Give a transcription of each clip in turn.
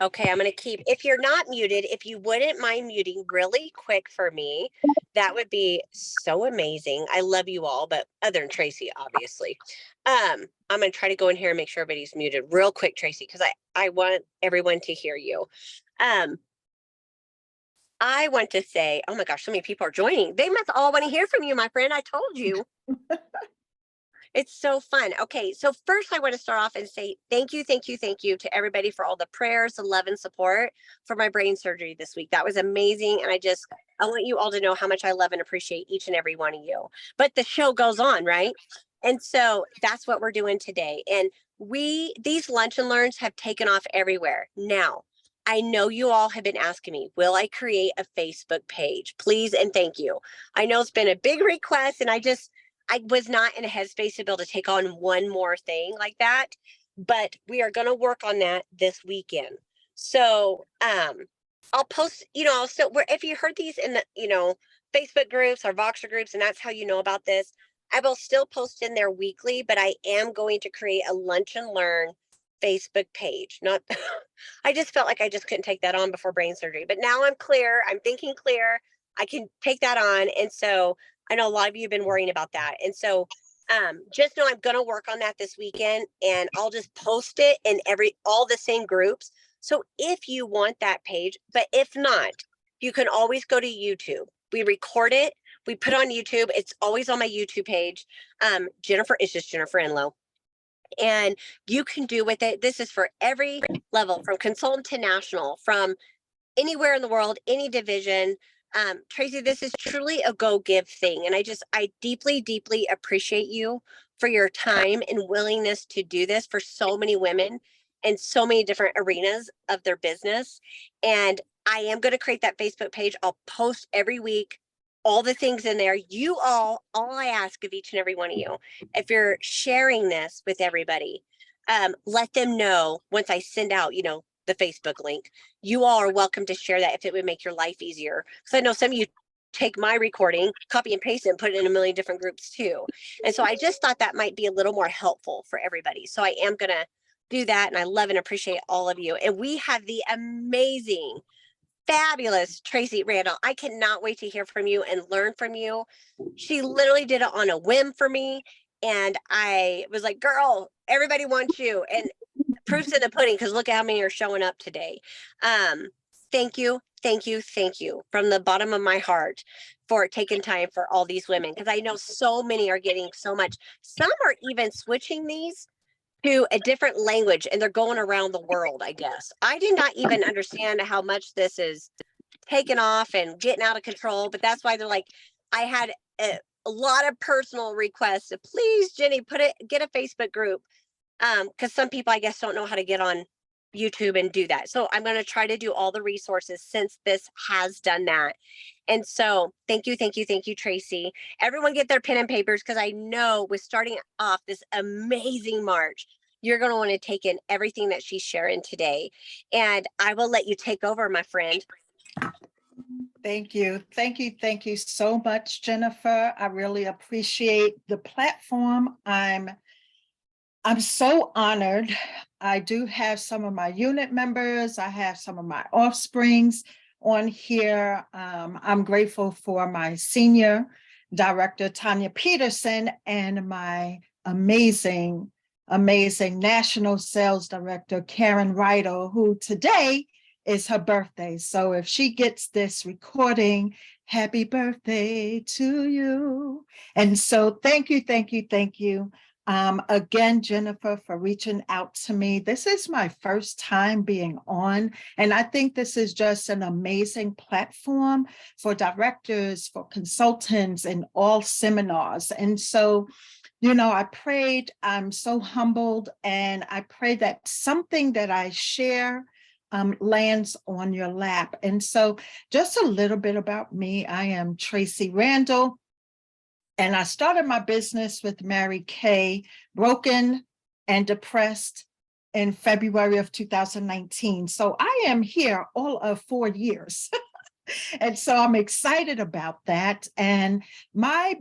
Okay, I'm going to keep, if you're not muted, if you wouldn't mind muting really quick for me, that would be so amazing. I love you all, but other than Tracy, obviously. I'm going to try to go in here and make sure everybody's muted real quick, Tracy, because I want everyone to hear you. Um, I want to say, oh my gosh, so many people are joining. They must all want to hear from you, my friend. I told you. It's so fun. Okay, so first I want to start off and say thank you, thank you, thank you to everybody for all the prayers, the love, and support for my brain surgery this week. That was amazing. And I want you all to know how much I love and appreciate each and every one of you. But the show goes on, right? And so that's what we're doing today. And these lunch and learns have taken off everywhere. Now, I know you all have been asking me, will I create a Facebook page? Please and thank you. I know it's been a big request, and I was not in a headspace to be able to take on one more thing like that, but we are going to work on that this weekend. So, I'll post, I'll still, where if you heard these in the, Facebook groups or Voxer groups, and that's how you know about this, I will still post in there weekly, but I am going to create a lunch and learn Facebook page. Not, I just felt like I just couldn't take that on before brain surgery, but now I'm clear. I'm thinking clear. I can take that on. And so I know a lot of you have been worrying about that. And so just know I'm going to work on that this weekend, and I'll just post it in all the same groups. So if you want that page, but if not, you can always go to YouTube. We record it. We put it on YouTube. It's always on my YouTube page. It's just Jennifer Enlow. And you can do with it. This is for every level, from consultant to national, from anywhere in the world, any division. Tracy, this is truly a go give thing. And I deeply, deeply appreciate you for your time and willingness to do this for so many women in so many different arenas of their business. And I am going to create that Facebook page. I'll post every week all the things in there. All I ask of each and every one of you, if you're sharing this with everybody, let them know once I send out, the Facebook link. You all are welcome to share that if it would make your life easier. Because I know some of you take my recording, copy and paste it, and put it in a million different groups too. And so I just thought that might be a little more helpful for everybody. So I am going to do that. And I love and appreciate all of you. And we have the amazing, fabulous Tracy Randall. I cannot wait to hear from you and learn from you. She literally did it on a whim for me. And I was like, girl, everybody wants you. And proof's in the pudding, because look at how many are showing up today. Thank you, thank you, thank you from the bottom of my heart for taking time for all these women, because I know so many are getting so much. Some are even switching these to a different language, and they're going around the world, I guess. I do not even understand how much this is taking off and getting out of control, but that's why they're like, I had a lot of personal requests. Please, Jenny, get a Facebook group. Because some people, I guess, don't know how to get on YouTube and do that. So I'm going to try to do all the resources since this has done that. And so thank you, thank you, thank you, Tracy. Everyone get their pen and papers, because I know with starting off this amazing March, you're going to want to take in everything that she's sharing today. And I will let you take over, my friend. Thank you. Thank you. Thank you so much, Jennifer. I really appreciate the platform. I'm so honored. I do have some of my unit members. I have some of my offsprings on here. I'm grateful for my senior director, Tanya Peterson, and my amazing national sales director, Karen Rydell, who today is her birthday. So if she gets this recording, happy birthday to you. And so thank you, thank you, thank you. Again, Jennifer, for reaching out to me. This is my first time being on, and I think this is just an amazing platform for directors, for consultants, and all seminars. And so, I prayed, I'm so humbled, and I pray that something that I share lands on your lap. And so just a little bit about me. I am Tracy Randall. And I started my business with Mary Kay, broken and depressed, in February of 2019. So I am here all of 4 years. And so I'm excited about that. And my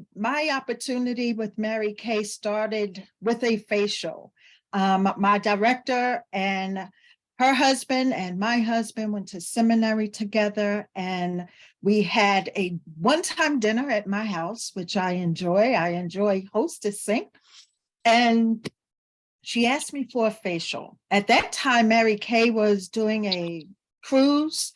opportunity with Mary Kay started with a facial. My director and her husband and my husband went to seminary together, and we had a one-time dinner at my house, which I enjoy. I enjoy hostessing. And she asked me for a facial. At that time, Mary Kay was doing a cruise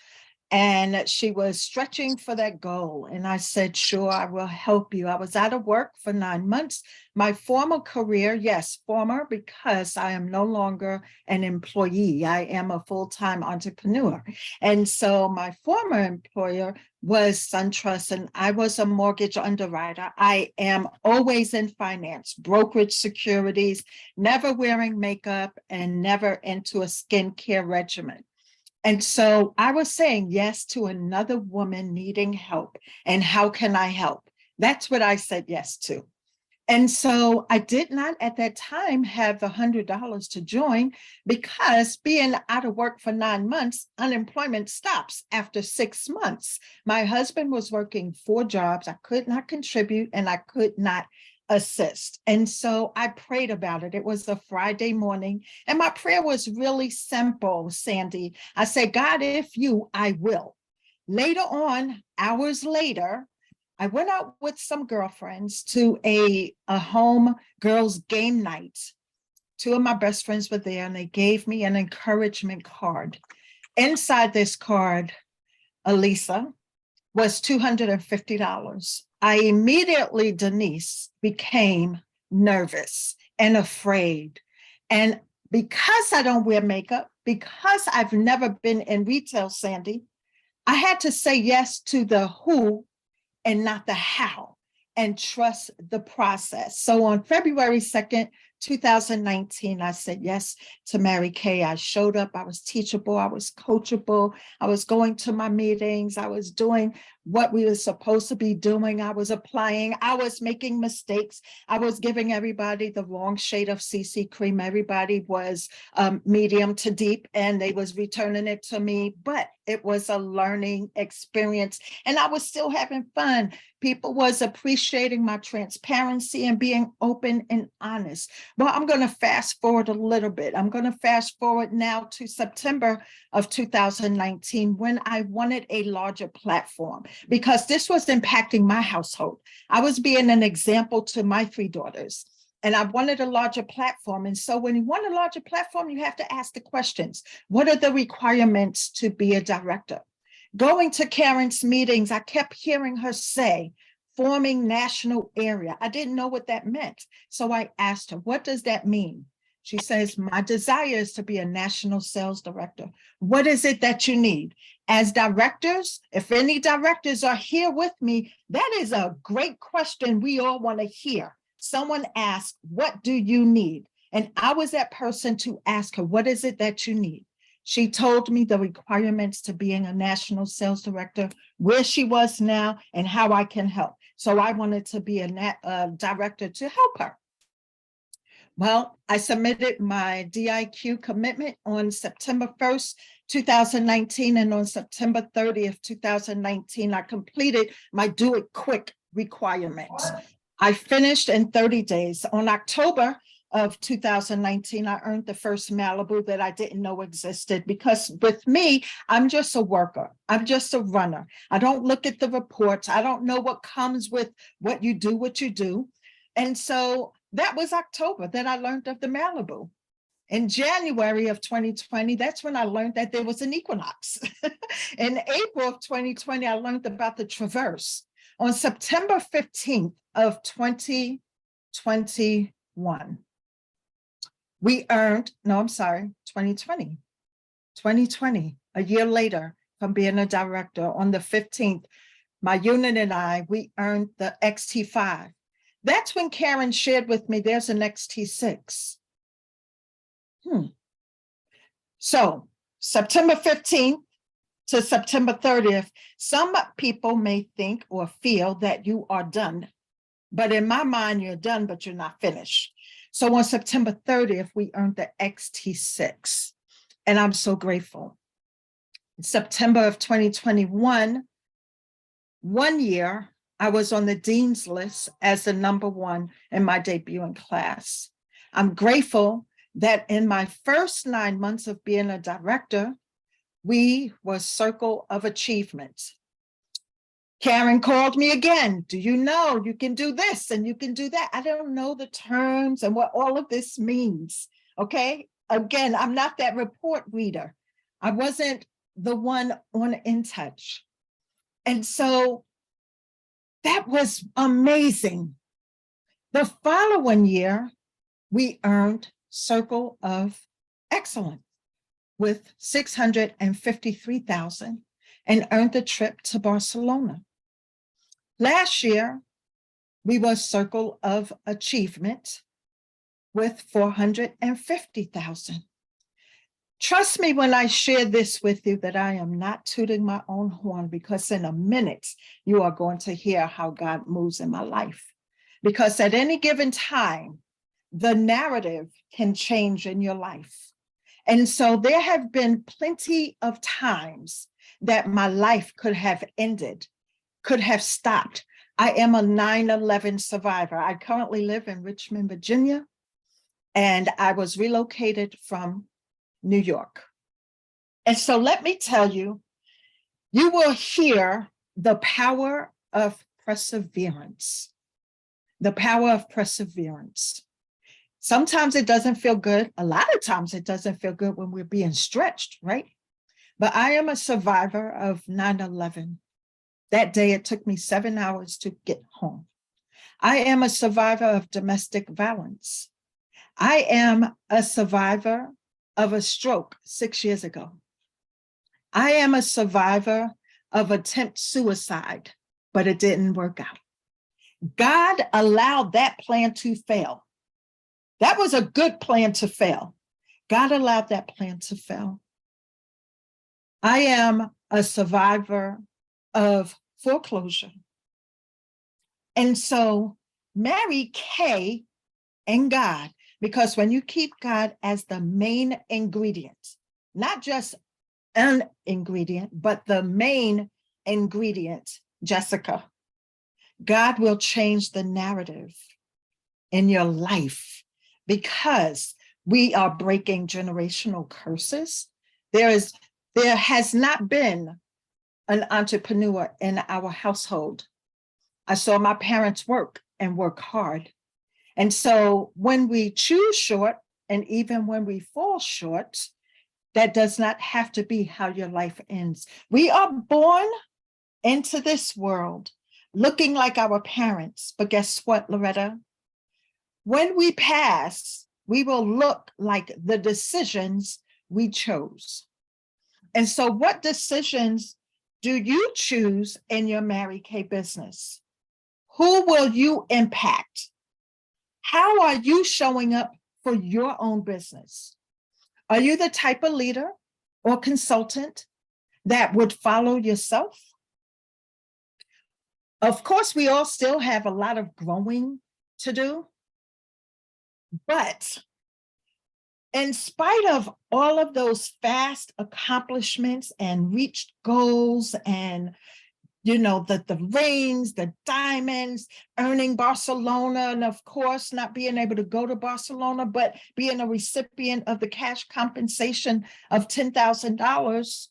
and she was stretching for that goal. And I said, sure, I will help you. I was out of work for 9 months. My former career, yes, former, because I am no longer an employee. I am a full-time entrepreneur. And so my former employer was SunTrust, and I was a mortgage underwriter. I am always in finance, brokerage securities, never wearing makeup, and never into a skincare regimen. And so I was saying yes to another woman needing help. And how can I help? That's what I said yes to. And so I did not at that time have the $100 to join, because being out of work for 9 months, unemployment stops after 6 months. My husband was working 4 jobs. I could not contribute and I could not assist. And so I prayed about it. It was a Friday morning, and my prayer was really simple, Sandy. I said, God, if you, I will. Later on, hours later, I went out with some girlfriends to a home girls' game night. 2 of my best friends were there, and they gave me an encouragement card. Inside this card, Elisa, was $250. I immediately, Denise, became nervous and afraid. And because I don't wear makeup, because I've never been in retail, Sandy, I had to say yes to the who and not the how, and trust the process. So on February 2nd, 2019, I said yes to Mary Kay. I showed up, I was teachable, I was coachable, I was going to my meetings, I was doing what we were supposed to be doing, I was applying, I was making mistakes, I was giving everybody the wrong shade of CC cream, everybody was medium to deep, and they was returning it to me, but it was a learning experience, and I was still having fun. People was appreciating my transparency and being open and honest. Well, I'm going to fast forward a little bit. I'm going to fast forward now to September of 2019, when I wanted a larger platform, because this was impacting my household. I was being an example to my 3 daughters, and I wanted a larger platform. And so when you want a larger platform, you have to ask the questions. What are the requirements to be a director? Going to Karen's meetings, I kept hearing her say, forming national area. I didn't know what that meant. So I asked her, what does that mean? She says, my desire is to be a national sales director. What is it that you need? As directors, if any directors are here with me, that is a great question we all want to hear. Someone asked, what do you need? And I was that person to ask her, what is it that you need? She told me the requirements to being a national sales director, where she was now, and how I can help. So I wanted to be a director to help her. Well, I submitted my DIQ commitment on September 1st, 2019, and on September 30th, 2019, I completed my do it quick requirements. I finished in 30 days. On October of 2019, I earned the first Malibu that I didn't know existed, because with me, I'm just a worker. I'm just a runner. I don't look at the reports. I don't know what comes with what you do. And so that was October that I learned of the Malibu. In January of 2020, that's when I learned that there was an equinox. In April of 2020, I learned about the Traverse. On September 15th of 2021, we earned, no, I'm sorry, 2020, a year later from being a director, on the 15th, my unit and I, we earned the XT5. That's when Karen shared with me, there's an XT6. So September 15th to September 30th, some people may think or feel that you are done. But in my mind, you're done, but you're not finished. So on September 30th, we earned the XT6. And I'm so grateful. In September of 2021, 1 year, I was on the dean's list as the #1 in my debuting class. I'm grateful that in my first 9 months of being a director, we were Circle of Achievement. Karen called me again. Do you know you can do this and you can do that? I don't know the terms and what all of this means. Okay. Again, I'm not that report reader. I wasn't the one on In Touch. And so that was amazing. The following year, we earned Circle of Excellence with 653,000 and earned the trip to Barcelona. Last year, we were Circle of Achievement with 450,000. Trust me when I share this with you that I am not tooting my own horn, because in a minute, you are going to hear how God moves in my life. Because at any given time, the narrative can change in your life. And so there have been plenty of times that my life could have ended, could have stopped. I am a 9/11 survivor. I currently live in Richmond, Virginia, and I was relocated from New York. And so let me tell you, you will hear the power of perseverance. The power of perseverance. Sometimes it doesn't feel good. A lot of times it doesn't feel good when we're being stretched, right? But I am a survivor of 9/11. That day, it took me 7 hours to get home. I am a survivor of domestic violence. I am a survivor of a stroke 6 years ago. I am a survivor of attempt suicide, but it didn't work out. God allowed that plan to fail. That was a good plan to fail. God allowed that plan to fail. I am a survivor of foreclosure. And so marry K and God, because when you keep God as the main ingredient, not just an ingredient, but the main ingredient, Jessica, God will change the narrative in your life, because we are breaking generational curses. There has not been an entrepreneur in our household. I saw my parents work and work hard. And so when we choose short, and even when we fall short, that does not have to be how your life ends. We are born into this world looking like our parents. But guess what, Loretta? When we pass, we will look like the decisions we chose. And so what decisions do you choose in your Mary Kay business? Who will you impact? How are you showing up for your own business? Are you the type of leader or consultant that would follow yourself? Of course, we all still have a lot of growing to do, but in spite of all of those fast accomplishments and reached goals and the rings, the diamonds, earning Barcelona, and of course, not being able to go to Barcelona, but being a recipient of the cash compensation of $10,000.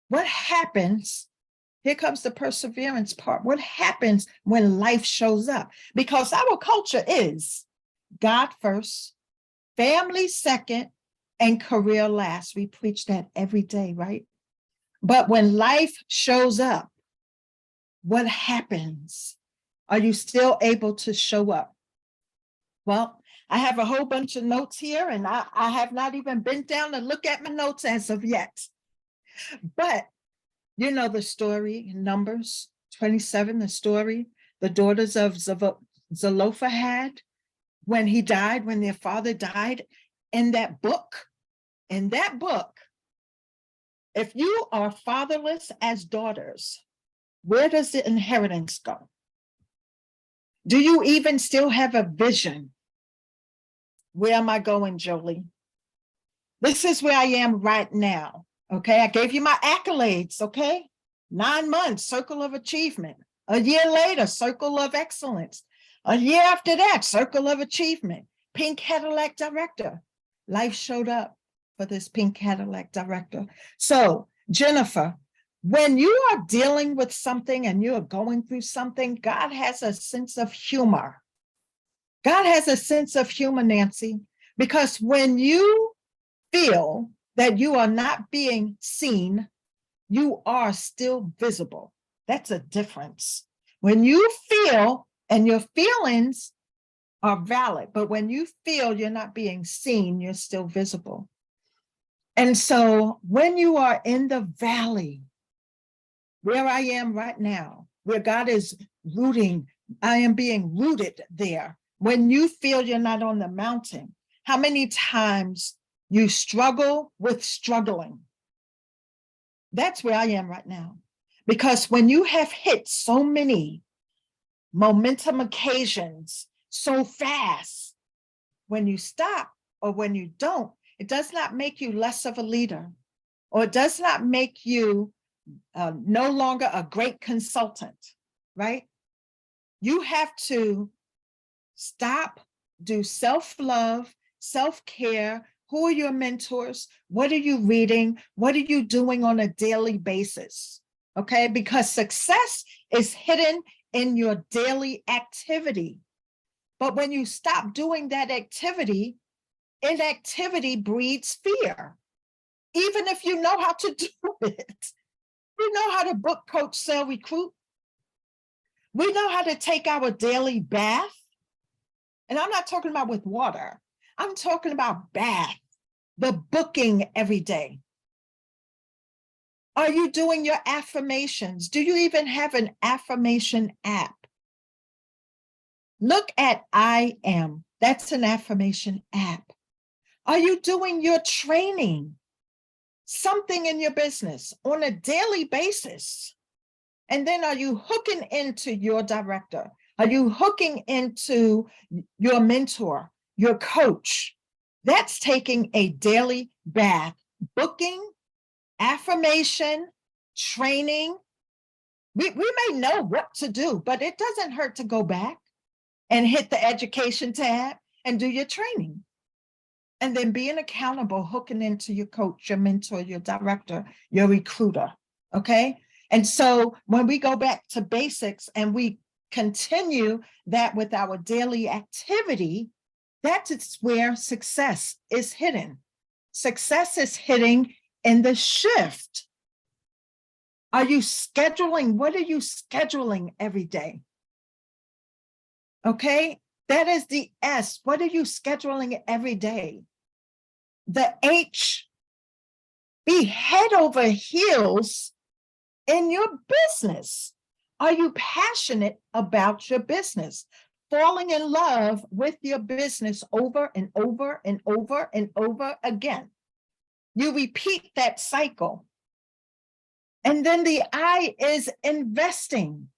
What happens? Here comes the perseverance part. What happens when life shows up? Because our culture is God first, family second, and career last. We preach that every day, right? But when life shows up, what happens? Are you still able to show up? Well, I have a whole bunch of notes here, and I have not even bent down to look at my notes as of yet. But you know the story in Numbers 27, the story the daughters of Zelophehad, when he died, when their father died. In that book, if you are fatherless as daughters, where does the inheritance go? Do you even still have a vision? Where am I going, Jolie? This is where I am right now. Okay, I gave you my accolades. Okay, 9 months, Circle of Achievement. A year later, Circle of Excellence. A year after that, Circle of Achievement. Pink Cadillac director. Life showed up for this pink Cadillac director. So, Jennifer, when you are dealing with something and you are going through something, God has a sense of humor. God has a sense of humor, Nancy, because when you feel that you are not being seen, you are still visible. That's a difference. When you feel, and your feelings are valid, but when you feel you're not being seen, you're still visible. And so when you are in the valley, where I am right now, where God is rooting, I am being rooted there. When you feel you're not on the mountain, how many times you struggle with struggling? That's where I am right now. Because when you have hit so many momentum occasions so fast, when you stop or when you don't, it does not make you less of a leader, or it does not make you no longer a great consultant, right? You have to stop, do self-love, self-care. Who are your mentors? What are you reading? What are you doing on a daily basis? Okay, because success is hidden in your daily activity. But when you stop doing that activity, inactivity breeds fear. Even if you know how to do it, you know how to book, coach, sell, recruit. We know how to take our daily bath. And I'm not talking about with water. I'm talking about bath, the booking every day. Are you doing your affirmations? Do you even have an affirmation app? Look at I Am. That's an affirmation app. Are you doing your training? Something in your business on a daily basis? And then are you hooking into your director? Are you hooking into your mentor, your coach? That's taking a daily bath, booking, affirmation, training. We may know what to do, but it doesn't hurt to go back and hit the education tab and do your training. And then being accountable, hooking into your coach, your mentor, your director, your recruiter, okay? And so when we go back to basics and we continue that with our daily activity, that is where success is hidden. Success is hidden in the shift. Are you scheduling? What are you scheduling every day? Okay, that is the S. What are you scheduling every day? The H, be head over heels in your business. Are you passionate about your business? Falling in love with your business over and over and over and over again. You repeat that cycle. And then the I is investing.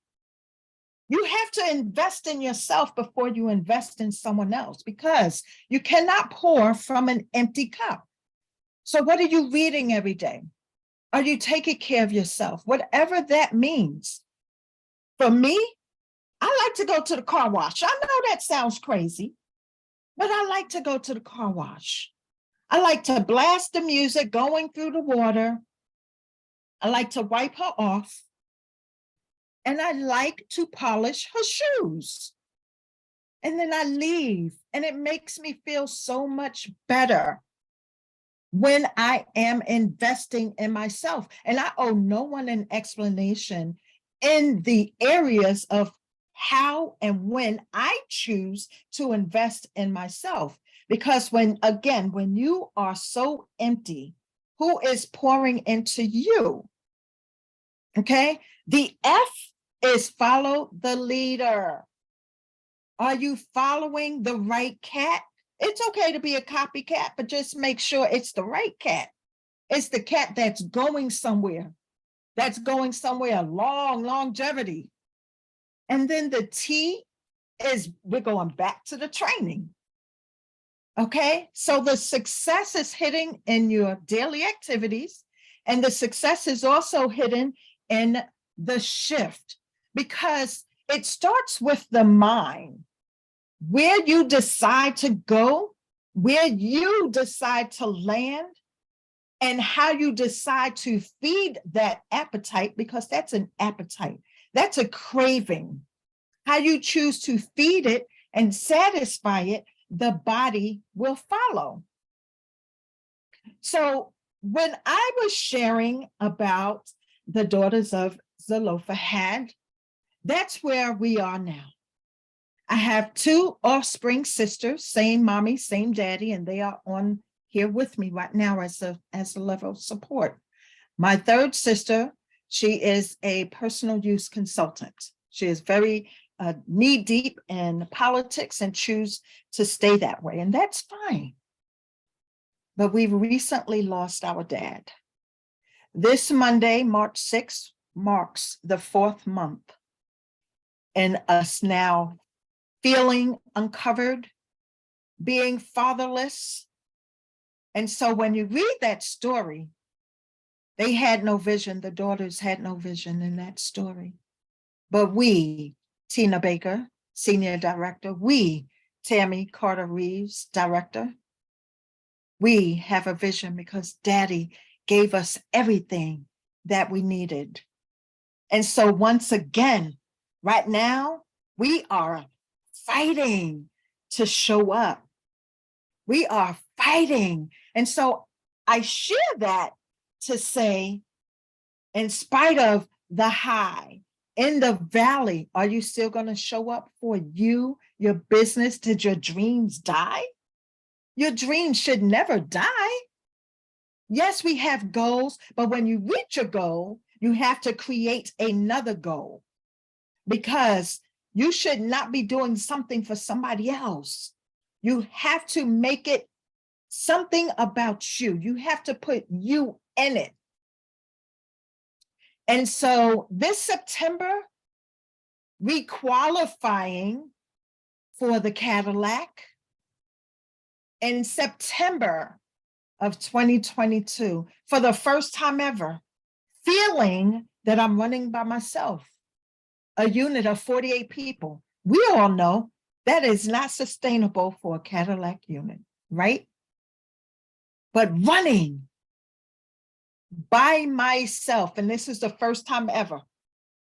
You have to invest in yourself before you invest in someone else, because you cannot pour from an empty cup. So what are you reading every day? Are you taking care of yourself? Whatever that means. For me, I like to go to the car wash. I know that sounds crazy, but I like to go to the car wash. I like to blast the music going through the water. I like to wipe her off. And I like to polish her shoes. And then I leave, and it makes me feel so much better when I am investing in myself. And I owe no one an explanation in the areas of how and when I choose to invest in myself. Because when you are so empty, who is pouring into you? Okay, the F is follow the leader. Are you following the right cat? It's okay to be a copycat, but just make sure it's the right cat. It's the cat that's going somewhere, long, longevity. And then the T is we're going back to the training. Okay, so the success is hidden in your daily activities, and the success is also hidden in the shift, because it starts with the mind. Where you decide to go, where you decide to land, and how you decide to feed that appetite, because that's an appetite, that's a craving. How you choose to feed it and satisfy it, the body will follow. So when I was sharing about the Daughters of Zelophehad, that's where we are now. I have two offspring sisters, same mommy, same daddy, and they are on here with me right now as a level of support. My third sister, she is a personal use consultant. She is very knee deep in politics and choose to stay that way, and that's fine. But we've recently lost our dad. This Monday, March 6th, marks the 4th month in us now feeling uncovered, being fatherless. And so when you read that story, they had no vision. The daughters had no vision in that story. But we, Tina Baker, Senior Director, we, Tammy Carter Reeves, Director, we have a vision because Daddy gave us everything that we needed. And so once again, right now, we are fighting to show up. We are fighting. And so I share that to say, in spite of the high, in the valley, are you still going to show up for you, your business? Did your dreams die? Your dreams should never die. Yes, we have goals, but when you reach a goal, you have to create another goal, because you should not be doing something for somebody else. You have to make it something about you. You have to put you in it. And so this September, re-qualifying for the Cadillac. In September of 2022, for the first time ever, feeling that I'm running by myself, a unit of 48 people. We all know that is not sustainable for a Cadillac unit, right? But running by myself, and this is the first time ever.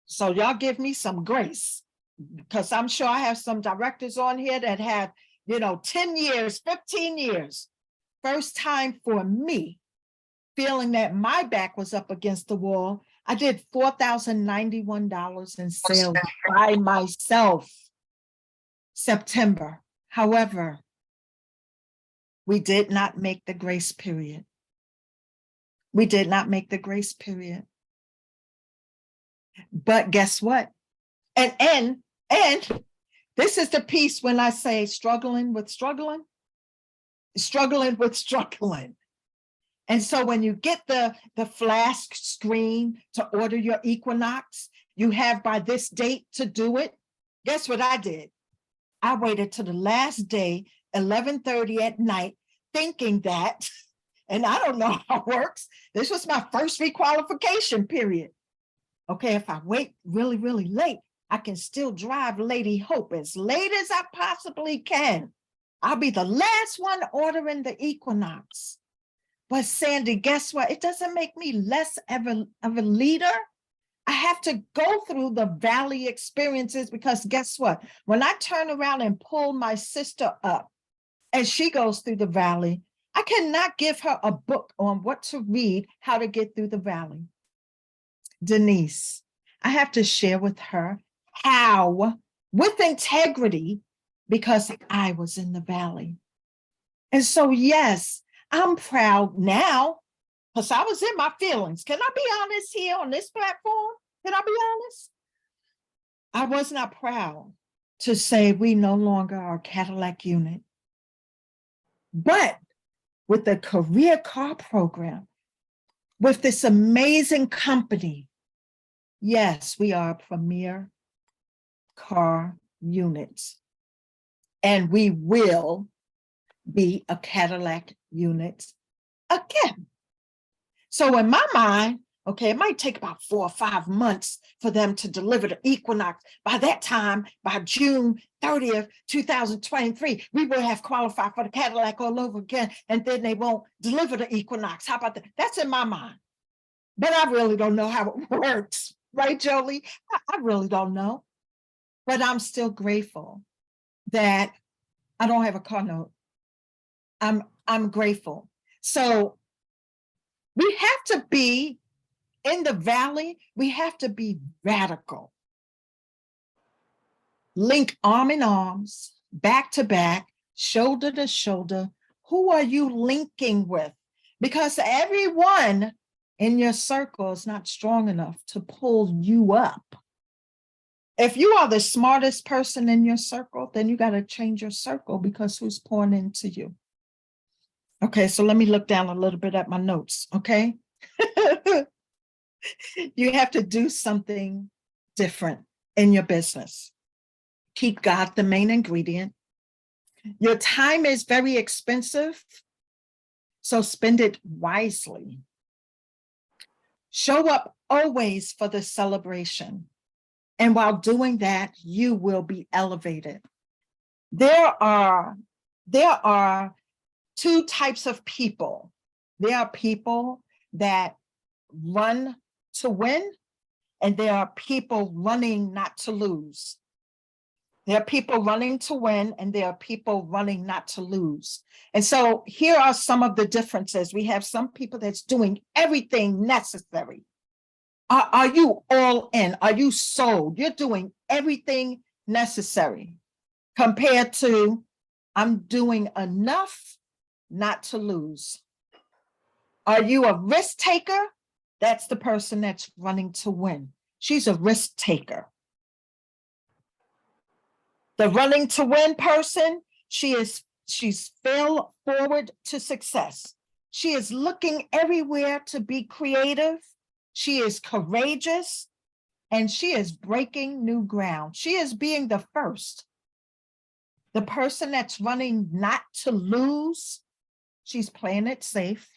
So y'all give me some grace, because I'm sure I have some directors on here that have, 10 years, 15 years. First time for me, feeling that my back was up against the wall. I did $4,091 in sales by myself, September. However, we did not make the grace period. We did not make the grace period. But guess what? And this is the piece when I say struggling with struggling. And so when you get the flash screen to order your Equinox, you have by this date to do it. Guess what I did? I waited to the last day, 11:30 at night, thinking that, and I don't know how it works, this was my first requalification period. Okay, if I wait really, really late, I can still drive Lady Hope as late as I possibly can. I'll be the last one ordering the Equinox. But Sandy, guess what? It doesn't make me less of a leader. I have to go through the valley experiences, because guess what? When I turn around and pull my sister up and she goes through the valley, I cannot give her a book on what to read, how to get through the valley. Denise, I have to share with her how, with integrity, because I was in the valley. And so, yes, I'm proud now, because I was in my feelings. Can I be honest here on this platform? Can I be honest? I was not proud to say we no longer are a Cadillac unit. But with the career car program, with this amazing company, yes, we are a premier car unit. And we will be a Cadillac unit again. So in my mind, Okay, it might take about 4 or 5 months for them to deliver the equinox. By that time, by June 30th, 2023, we will have qualified for the Cadillac all over again, and then they won't deliver the equinox. How about that? That's in my mind. But I really don't know how it works, right, Jolie? I really don't know. But I'm still grateful that I don't have a car note. I'm grateful. So we have to be in the valley, we have to be radical. Link arm in arms, back to back, shoulder to shoulder. Who are you linking with? Because everyone in your circle is not strong enough to pull you up. If you are the smartest person in your circle, then you got to change your circle, because who's pouring into you? Okay, so let me look down a little bit at my notes, okay? You have to do something different in your business. Keep God the main ingredient. Your time is very expensive, so spend it wisely. Show up always for the celebration. And while doing that, you will be elevated. There are two types of people. There are people that run to win, and there are people running not to lose. There are people running to win, and there are people running not to lose. And so here are some of the differences. We have some people that's doing everything necessary. Are you all in? Are you sold? You're doing everything necessary, compared to I'm doing enough not to lose. Are you a risk taker? That's the person that's running to win. She's a risk taker. The running to win person, she's fell forward to success. She is looking everywhere to be creative. She is courageous, and she is breaking new ground. She is being the first. The person that's running not to lose, she's playing it safe.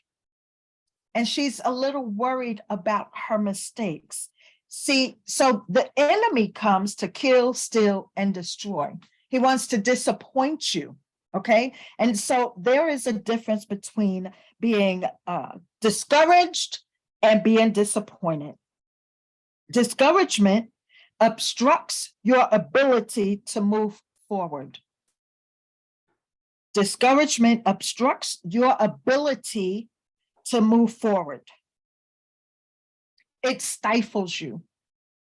And she's a little worried about her mistakes. See, so the enemy comes to kill, steal, and destroy. He wants to disappoint you, okay? And so there is a difference between being discouraged and being disappointed. Discouragement obstructs your ability to move forward. Discouragement obstructs your ability to move forward. It stifles you.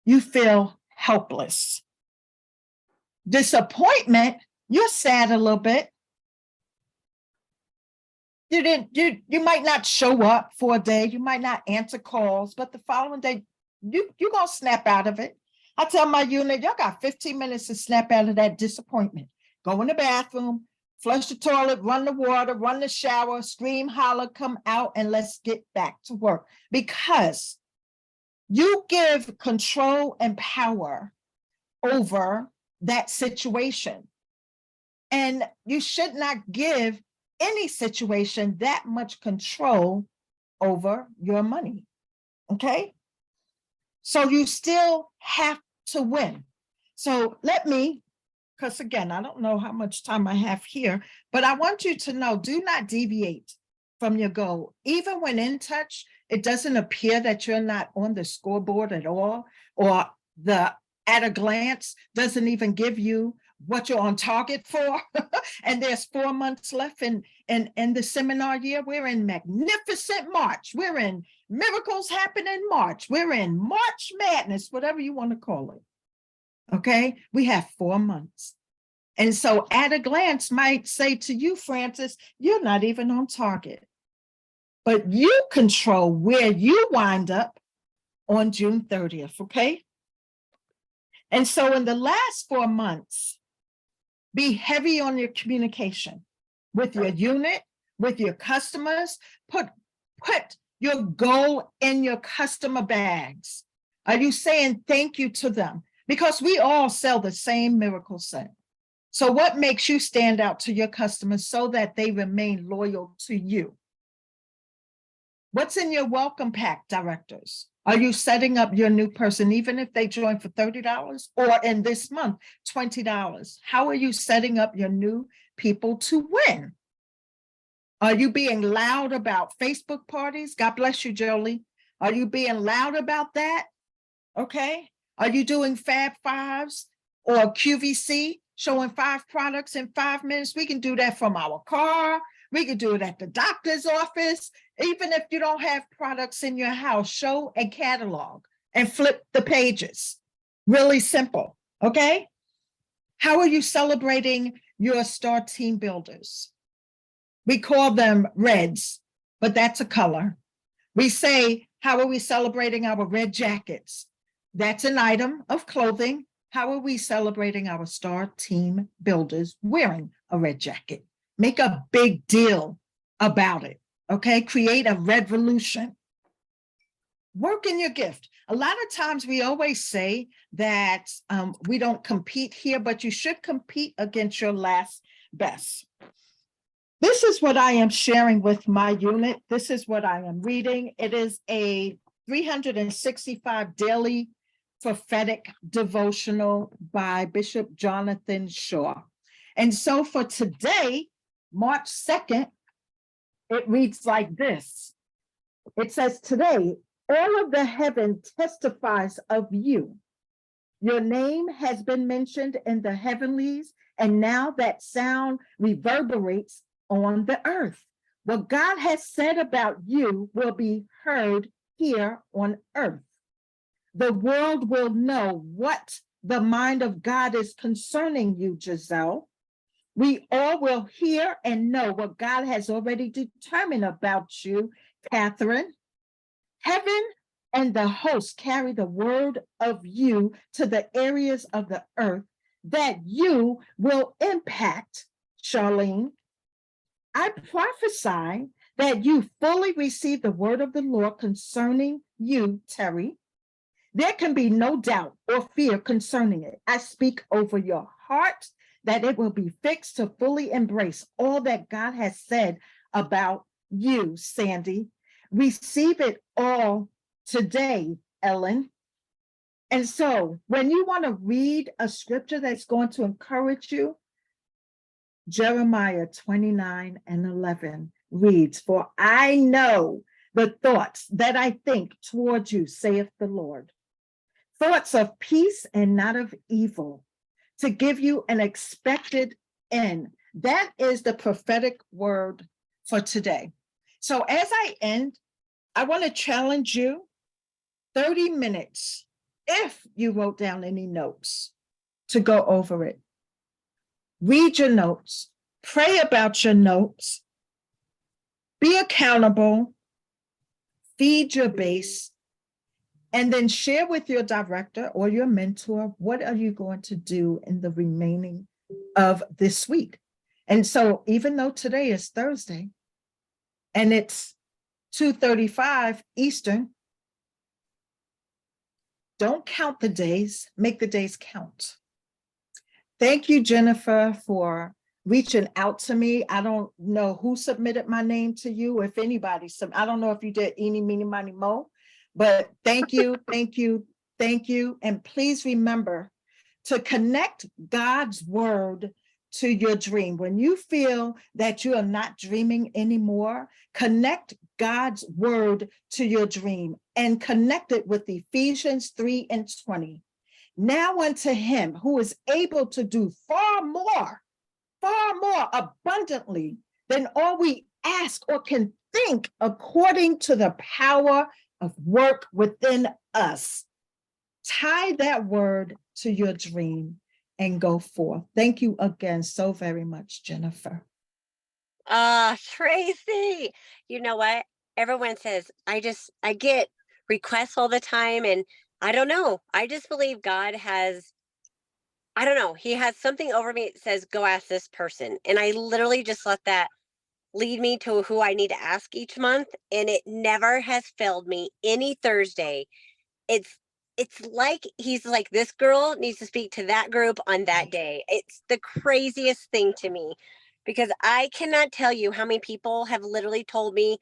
You feel helpless. Disappointment, you're sad a little bit. You might not show up for a day, you might not answer calls, but the following day, you're gonna snap out of it. I tell my unit, y'all got 15 minutes to snap out of that disappointment. Go in the bathroom, flush the toilet, run the water, run the shower, scream, holler, come out, and let's get back to work. Because you give control and power over that situation. And you should not give any situation that much control over your money, okay? So you still have to win. So let me, because again, I don't know how much time I have here, but I want you to know, do not deviate from your goal. Even when in touch, it doesn't appear that you're not on the scoreboard at all, or the at a glance doesn't even give you what you're on target for. And there's 4 months left in the seminar year. We're in magnificent March. We're in miracles happen in March. We're in March madness, whatever you want to call it. Okay, we have 4 months. And so at a glance might say to you, Francis, you're not even on target. But you control where you wind up on June 30th, okay? And so in the last 4 months, be heavy on your communication with your unit, with your customers. Put your goal in your customer bags. Are you saying thank you to them? Because we all sell the same miracle set. So what makes you stand out to your customers so that they remain loyal to you? What's in your welcome pack, directors? Are you setting up your new person, even if they join for $30 or in this month, $20? How are you setting up your new people to win? Are you being loud about Facebook parties? God bless you, Jolie. Are you being loud about that? Okay. Are you doing Fab Fives or QVC, showing 5 products in 5 minutes? We can do that from our car. We can do it at the doctor's office. Even if you don't have products in your house, show a catalog and flip the pages. Really simple. Okay. How are you celebrating your star team builders? We call them reds, but that's a color. We say, how are we celebrating our red jackets? That's an item of clothing. How are we celebrating our star team builders wearing a red jacket? Make a big deal about it, okay? Create a revolution. Work in your gift. A lot of times we always say that we don't compete here, but you should compete against your last best. This is what I am sharing with my unit. This is what I am reading. It is a 365 daily prophetic devotional by Bishop Jonathan Shaw. And so for today, March 2nd, it reads like this. It says, today, all of the heaven testifies of you. Your name has been mentioned in the heavenlies, and now that sound reverberates on the earth. What God has said about you will be heard here on earth. The world will know what the mind of God is concerning you, Giselle. We all will hear and know what God has already determined about you, Catherine. Heaven and the host carry the word of you to the areas of the earth that you will impact, Charlene. I prophesy that you fully receive the word of the Lord concerning you, Terry. There can be no doubt or fear concerning it. I speak over your heart that it will be fixed to fully embrace all that God has said about you, Sandy. Receive it all today, Ellen. And so when you want to read a scripture that's going to encourage you, Jeremiah 29:11 reads, for I know the thoughts that I think towards you, saith the Lord. Thoughts of peace and not of evil, to give you an expected end. That is the prophetic word for today. So as I end, I want to challenge you 30 minutes, if you wrote down any notes, to go over it. Read your notes, pray about your notes, be accountable, feed your base, and then share with your director or your mentor, what are you going to do in the remaining of this week? And so even though today is Thursday and it's 2:35 Eastern, don't count the days, make the days count. Thank you, Jennifer, for reaching out to me. I don't know who submitted my name to you, if anybody. I don't know if you did eeny, meeny, miny, mo, but thank you, thank you, thank you. And please remember to connect God's word to your dream. When you feel that you are not dreaming anymore, connect God's word to your dream and connect it with Ephesians 3:20. Now unto him who is able to do far more abundantly than all we ask or can think, according to the power of work within us. Tie that word to your dream and go forth. Thank you again so very much, Jennifer. Tracy, you know what? Everyone says, I get requests all the time, and I don't know. I just believe God has, I don't know, he has something over me that says, go ask this person. And I literally just let that lead me to who I need to ask each month. And it never has failed me any Thursday. It's it's like he's like, this girl needs to speak to that group on that day. It's the craziest thing to me, because I cannot tell you how many people have literally told me,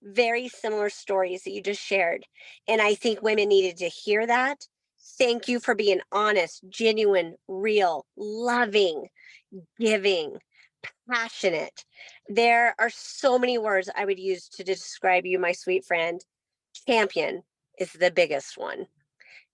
very similar stories that you just shared. And I think women needed to hear that. Thank you for being honest, genuine, real, loving, giving, passionate. There are so many words I would use to describe you, my sweet friend. Champion is the biggest one.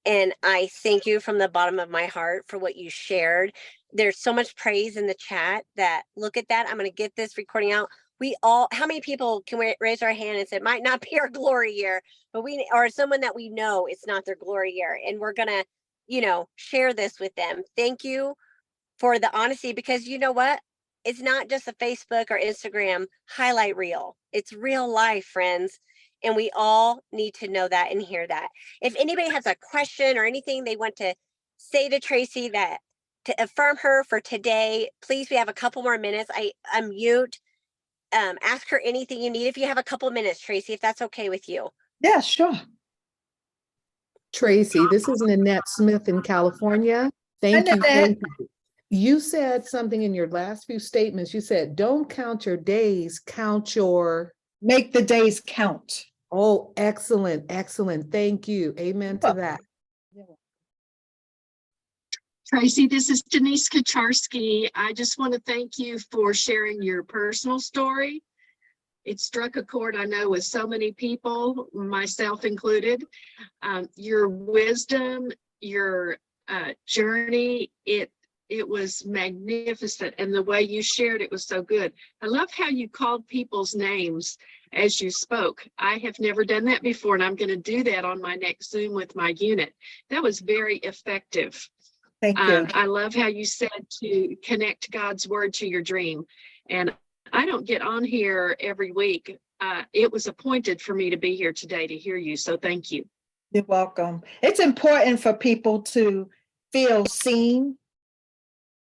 And I thank you from the bottom of my heart for what you shared. There's so much praise in the chat that look at that. I'm going to get this recording out. We all, how many people can we raise our hand and say, it might not be our glory year, but we, or someone that we know it's not their glory year. And we're going to, share this with them. Thank you for the honesty, because you know what? It's not just a Facebook or Instagram highlight reel. It's real life, friends. And we all need to know that and hear that. If anybody has a question or anything they want to say to Tracy that to affirm her for today, please, we have a couple more minutes. I unmute. Ask her anything you need if you have a couple minutes, Tracy, if that's okay with you. Yeah, sure. Tracy, this is Nanette Smith in California. Thank you. Thank you. You said something in your last few statements. You said, don't count your days, count your... Make the days count. Oh, excellent, excellent. Thank you. Amen to that. Tracy, this is Denise Kaczarski. I just want to thank you for sharing your personal story. It struck a chord, I know, with so many people, myself included. Your wisdom, your journey, it was magnificent. And the way you shared it was so good. I love how you called people's names as you spoke. I have never done that before, and I'm going to do that on my next Zoom with my unit. That was very effective. Thank you. I love how you said to connect God's word to your dream. And I don't get on here every week. It was appointed for me to be here today to hear you. So thank you. You're welcome. It's important for people to feel seen,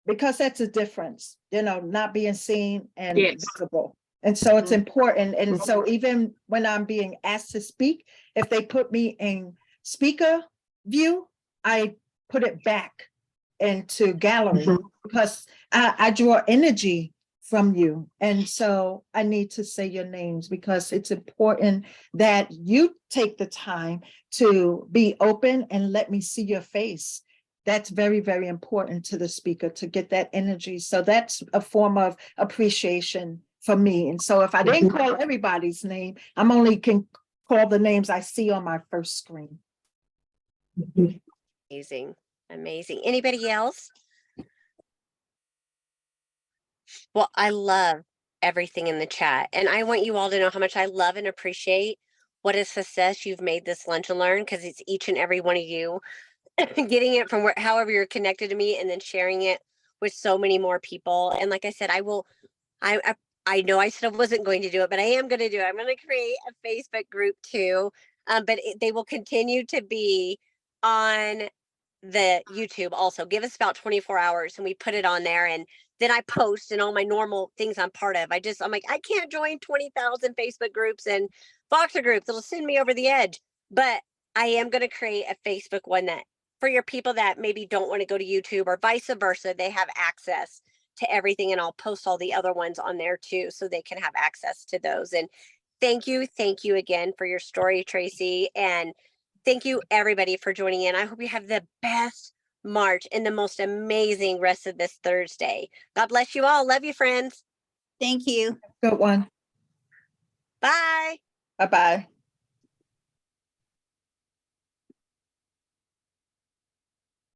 because that's a difference, not being seen and visible. And so it's important. And so even when I'm being asked to speak, if they put me in speaker view, I put it back into gallery because I draw energy from you. And so I need to say your names because it's important that you take the time to be open and let me see your face. That's very, very important to the speaker to get that energy. So that's a form of appreciation for me. And so if I didn't call everybody's name, I'm only can call the names I see on my first screen. Amazing. Amazing. Anybody else? Well, I love everything in the chat. And I want you all to know how much I love and appreciate what a success you've made this Lunch and Learn, because it's each and every one of you getting it from however you're connected to me and then sharing it with so many more people. And like I said, I know I said I wasn't going to do it, but I am going to do it. I'm going to create a Facebook group too. But they will continue to be on the YouTube also. Give us about 24 hours and we put it on there, and then I post and all my normal things I'm part of. I'm like, I can't join 20,000 Facebook groups and Voxer groups. It'll send me over the edge. But I am going to create a Facebook one that for your people that maybe don't want to go to YouTube or vice versa, they have access to everything, and I'll post all the other ones on there too so they can have access to those. And thank you again for your story, Tracy, and thank you everybody for joining in. I hope you have the best March and the most amazing rest of this Thursday. God bless you all. Love you, friends. Thank you. Good one. Bye. Bye-bye.